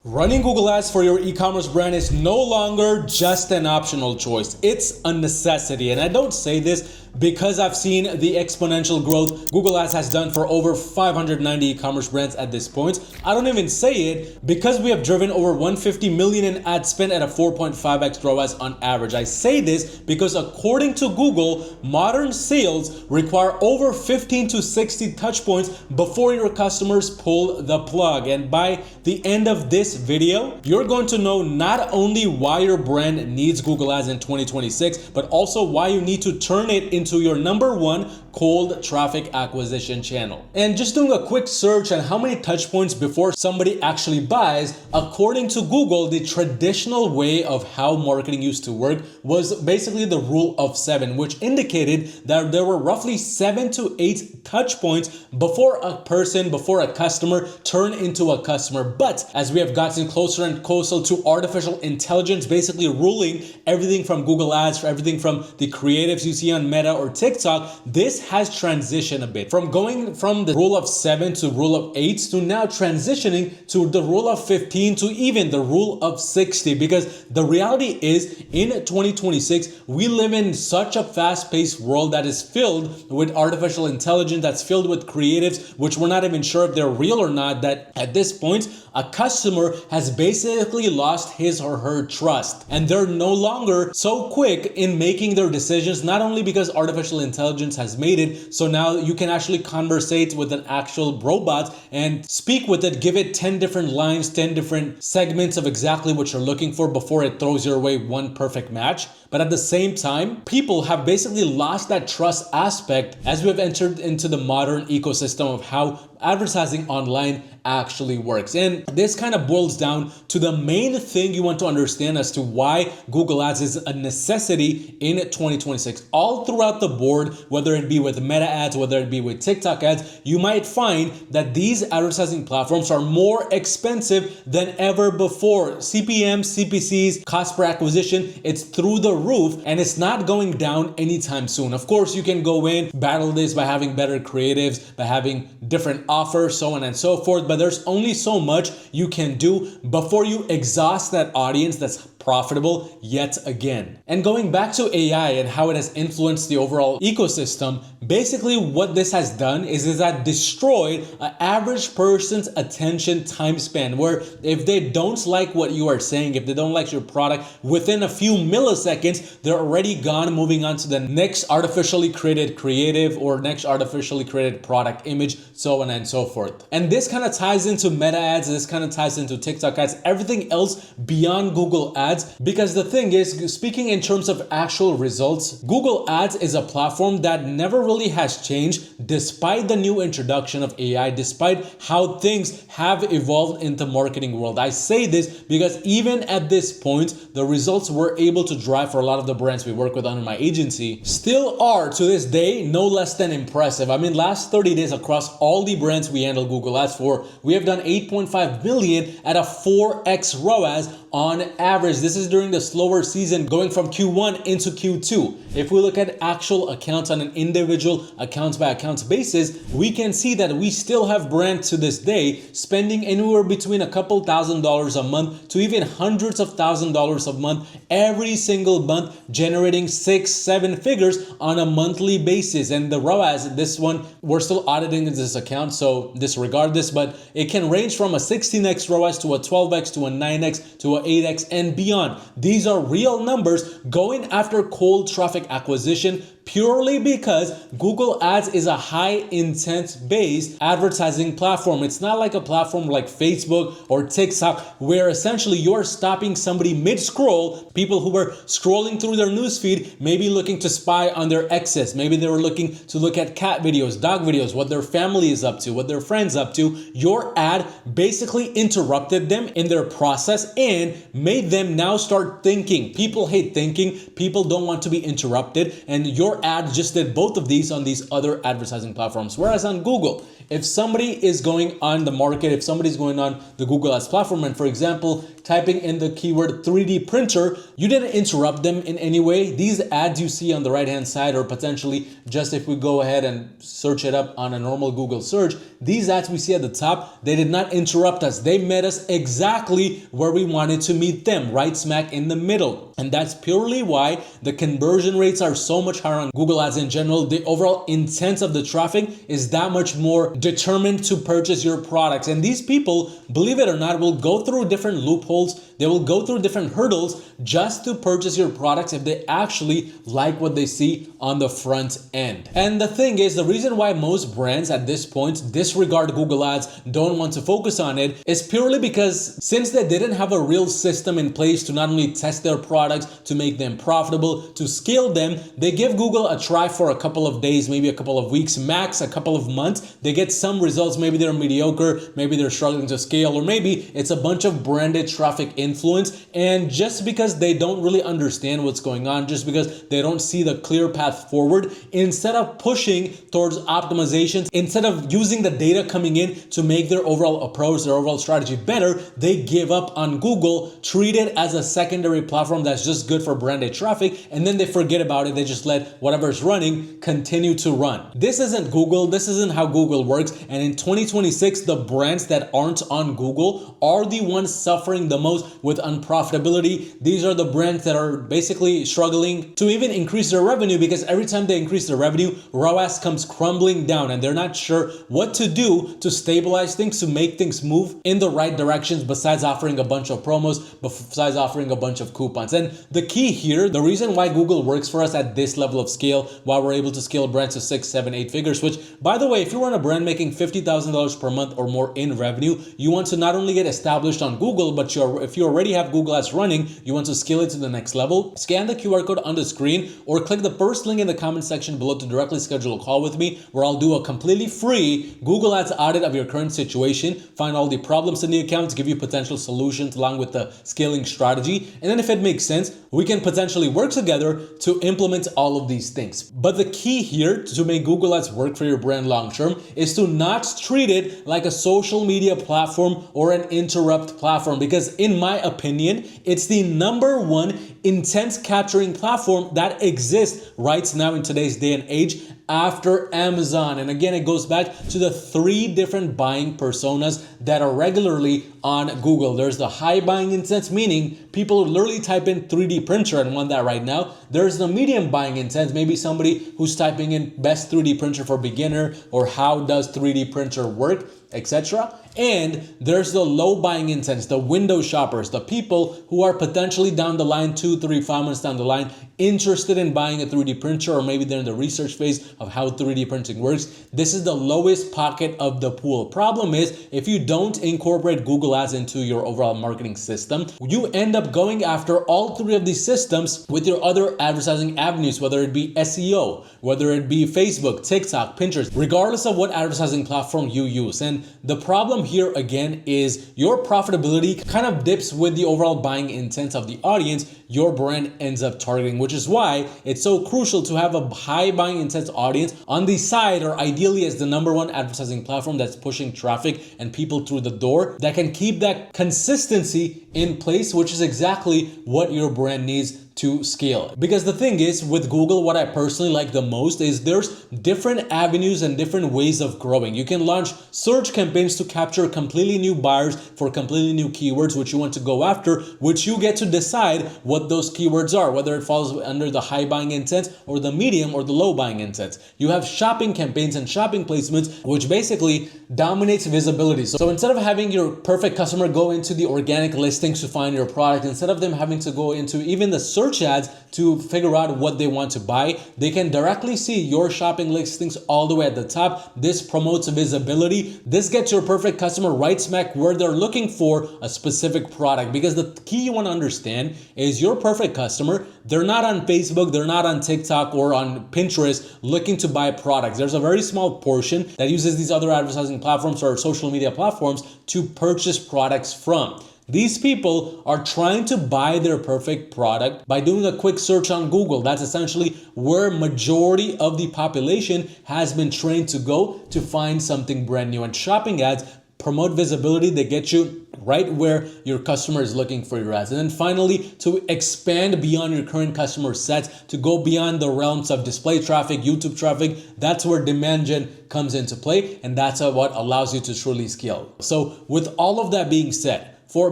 Running Google Ads for your e-commerce brand is no longer just an optional choice. It's a necessity. And I don't say this because I've seen the exponential growth Google Ads has done for over 590 e-commerce brands at this point. I don't even say it because we have driven over 150 million in ad spend at a 4.5x ROAS on average. I say this because according to Google, modern sales require over 15 to 60 touch points before your customers pull the plug. And by the end of this video, you're going to know not only why your brand needs Google Ads in 2026, but also why you need to turn it into your #1 cold traffic acquisition channel. And just doing a quick search on how many touch points before somebody actually buys, according to Google, the traditional way of how marketing used to work was basically the rule of 7, which indicated that there were roughly 7 to 8 touch points before a customer turned into a customer. But as we have gotten closer and closer to artificial intelligence, basically ruling everything from Google Ads, everything from the creatives you see on Meta or TikTok, this has transitioned a bit from going from the rule of 7 to rule of 8 to now transitioning to the rule of 15 to even the rule of 60. Because the reality is in 2026, we live in such a fast-paced world that is filled with artificial intelligence, that's filled with creatives, which we're not even sure if they're real or not, that at this point, a customer has basically lost his or her trust. And they're no longer so quick in making their decisions, not only because artificial intelligence has made it so now you can actually conversate with an actual robot and speak with it, give it 10 different lines, 10 different segments of exactly what you're looking for before it throws your way one perfect match. But at the same time, people have basically lost that trust aspect as we have entered into the modern ecosystem of how advertising online actually works. And this kind of boils down to the main thing you want to understand as to why Google Ads is a necessity in 2026. All throughout the board, whether it be with Meta ads, whether it be with TikTok ads, you might find that these advertising platforms are more expensive than ever before. CPM, CPCs, cost per acquisition, it's through the roof and it's not going down anytime soon. Of course, you can go in, battle this by having better creatives, by having different offers, so on and so forth, but there's only so much you can do before you exhaust that audience that's profitable yet again. And going back to AI and how it has influenced the overall ecosystem, basically what this has done is that destroyed an average person's attention time span, where if they don't like what you are saying, if they don't like your product, within a few milliseconds, they're already gone, moving on to the next artificially created creative or next artificially created product image, so on and so forth. And this kind of ties into Meta ads, this kind of ties into TikTok ads, everything else beyond Google Ads. Because the thing is, speaking in terms of actual results, Google Ads is a platform that never really has changed despite the new introduction of AI, despite how things have evolved in the marketing world. I say this because even at this point, the results we're able to drive for a lot of the brands we work with under my agency still are to this day no less than impressive. I mean, last 30 days across all the brands we handle Google Ads for, we have done 8.5 million at a 4x ROAS on average. This is during the slower season going from Q1 into Q2. If we look at actual accounts on an individual accounts by accounts basis, we can see that we still have brands to this day spending anywhere between a couple $1,000s a month to even hundreds of $1,000s a month every single month, generating 6-7 figures on a monthly basis. And the ROAS, this one, we're still auditing this account, so disregard this, but it can range from a 16x ROAS to a 12x to a 9x to a 8x and beyond. These are real numbers going after cold traffic acquisition purely because Google Ads is a high intent based advertising platform. It's not like a platform like Facebook or TikTok where essentially you're stopping somebody mid scroll, people who were scrolling through their newsfeed, maybe looking to spy on their exes. Maybe they were looking to look at cat videos, dog videos, what their family is up to, what their friends up to. Your ad basically interrupted them in their process and made them now start thinking. People hate thinking. People don't want to be interrupted. And your ad just did both of these on these other advertising platforms. Whereas on Google, If somebody is going on the market, if somebody's going on the Google Ads platform and, for example, typing in the keyword 3D printer, you didn't interrupt them in any way. These ads you see on the right-hand side, or potentially just if we go ahead and search it up on a normal Google search, these ads we see at the top, they did not interrupt us. They met us exactly where we wanted to meet them, right smack in the middle. And that's purely why the conversion rates are so much higher on Google Ads in general. The overall intent of the traffic is that much more determined to purchase your products. And these people, believe it or not, will go through different loopholes. They will go through different hurdles just to purchase your products if they actually like what they see on the front end. And the thing is, the reason why most brands at this point disregard Google Ads, don't want to focus on it, is purely because since they didn't have a real system in place to not only test their products, to make them profitable, to scale them, they give Google a try for a couple of days, maybe a couple of weeks, max a couple of months. They get some results. Maybe they're mediocre, maybe they're struggling to scale, or maybe it's a bunch of branded traffic influence. And just because they don't really understand what's going on, just because they don't see the clear path forward, instead of pushing towards optimizations, instead of using the data coming in to make their overall approach, their overall strategy better, they give up on Google, treat it as a secondary platform that's just good for branded traffic, and then they forget about it. They just let whatever's running continue to run. This isn't Google. This isn't how Google works. And in 2026, the brands that aren't on Google are the ones suffering the most with unprofitability. These are the brands that are basically struggling to even increase their revenue, because every time they increase their revenue, ROAS comes crumbling down, and they're not sure what to do to stabilize things, to make things move in the right directions, besides offering a bunch of promos, besides offering a bunch of coupons. And the key here, the reason why Google works for us at this level of scale, why we're able to scale brands to 6, 7, 8 figures, which, by the way, if you run a brand making $50,000 per month or more in revenue, you want to not only get established on Google, but if you already have Google Ads running, you want to scale it to the next level, scan the QR code on the screen or click the first link in the comment section below to directly schedule a call with me, where I'll do a completely free Google Ads audit of your current situation, find all the problems in the account, give you potential solutions along with the scaling strategy. And then if it makes sense, we can potentially work together to implement all of these things. But the key here to make Google Ads work for your brand long term is to not treat it like a social media platform or an interrupt platform, because in my opinion, it's the number one intent capturing platform that exists right now in today's day and age, after Amazon. And again, it goes back to the 3 different buying personas that are regularly on Google. There's the high buying intent, meaning people literally type in 3D printer and want that right now. There's the medium buying intent, maybe somebody who's typing in best 3D printer for beginner, or how does 3D printer work, etc. And there's the low buying intents, the window shoppers, the people who are potentially down the line, 2, 3, 5 months down the line, interested in buying a 3D printer, or maybe they're in the research phase of how 3D printing works. This is the lowest pocket of the pool. Problem is, if you don't incorporate Google Ads into your overall marketing system, you end up going after all 3 of these systems with your other advertising avenues, whether it be SEO, whether it be Facebook, TikTok, Pinterest, regardless of what advertising platform you use. And the problem here again is your profitability kind of dips with the overall buying intent of the audience your brand ends up targeting, which is why it's so crucial to have a high buying intent audience on the side, or ideally as the number one advertising platform that's pushing traffic and people through the door, that can keep that consistency in place, which is exactly what your brand needs to scale. Because the thing is, with Google, what I personally like the most is there's different avenues and different ways of growing. You can launch search campaigns to capture completely new buyers for completely new keywords which you want to go after, which you get to decide what those keywords are, whether it falls under the high buying intent or the medium or the low buying intent. You have shopping campaigns and shopping placements, which basically dominates visibility. So instead of having your perfect customer go into the organic listings to find your product, instead of them having to go into even the search ads to figure out what they want to buy, they can directly see your shopping listings all the way at the top. This promotes visibility. This gets your perfect customer right smack where they're looking for a specific product. Because the key you want to understand is your perfect customer, they're not on Facebook, they're not on TikTok or on Pinterest looking to buy products. There's a very small portion that uses these other advertising platforms or social media platforms to purchase products from. These people are trying to buy their perfect product by doing a quick search on Google. That's essentially where majority of the population has been trained to go to find something brand new. And shopping ads promote visibility. They get you right where your customer is looking for your ads. And then finally, to expand beyond your current customer sets, to go beyond the realms of display traffic, YouTube traffic, that's where demand gen comes into play. And that's what allows you to truly scale. So with all of that being said, for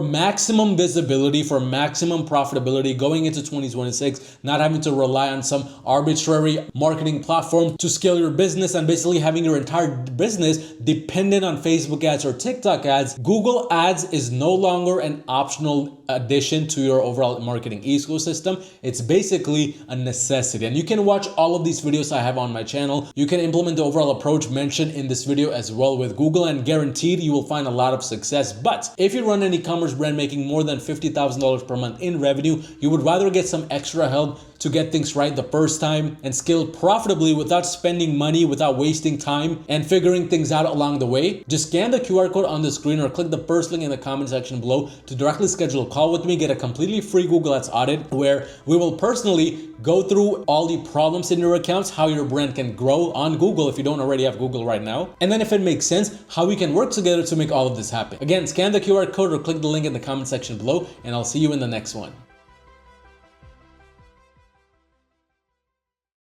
maximum visibility, for maximum profitability going into 2026, not having to rely on some arbitrary marketing platform to scale your business and basically having your entire business dependent on Facebook ads or TikTok ads, Google Ads is no longer an optional addition to your overall marketing ecosystem. It's basically a necessity. And you can watch all of these videos I have on my channel. You can implement the overall approach mentioned in this video as well with Google, and guaranteed you will find a lot of success. But if you run an e-commerce brand making more than $50,000 per month in revenue, you would rather get some extra help to get things right the first time and scale profitably without spending money, without wasting time and figuring things out along the way, just scan the QR code on the screen or click the first link in the comment section below to directly schedule a call with me, get a completely free Google Ads audit where we will personally go through all the problems in your accounts, how your brand can grow on Google if you don't already have Google right now, and then if it makes sense, how we can work together to make all of this happen. Again, scan the QR code or click the link in the comment section below, and I'll see you in the next one.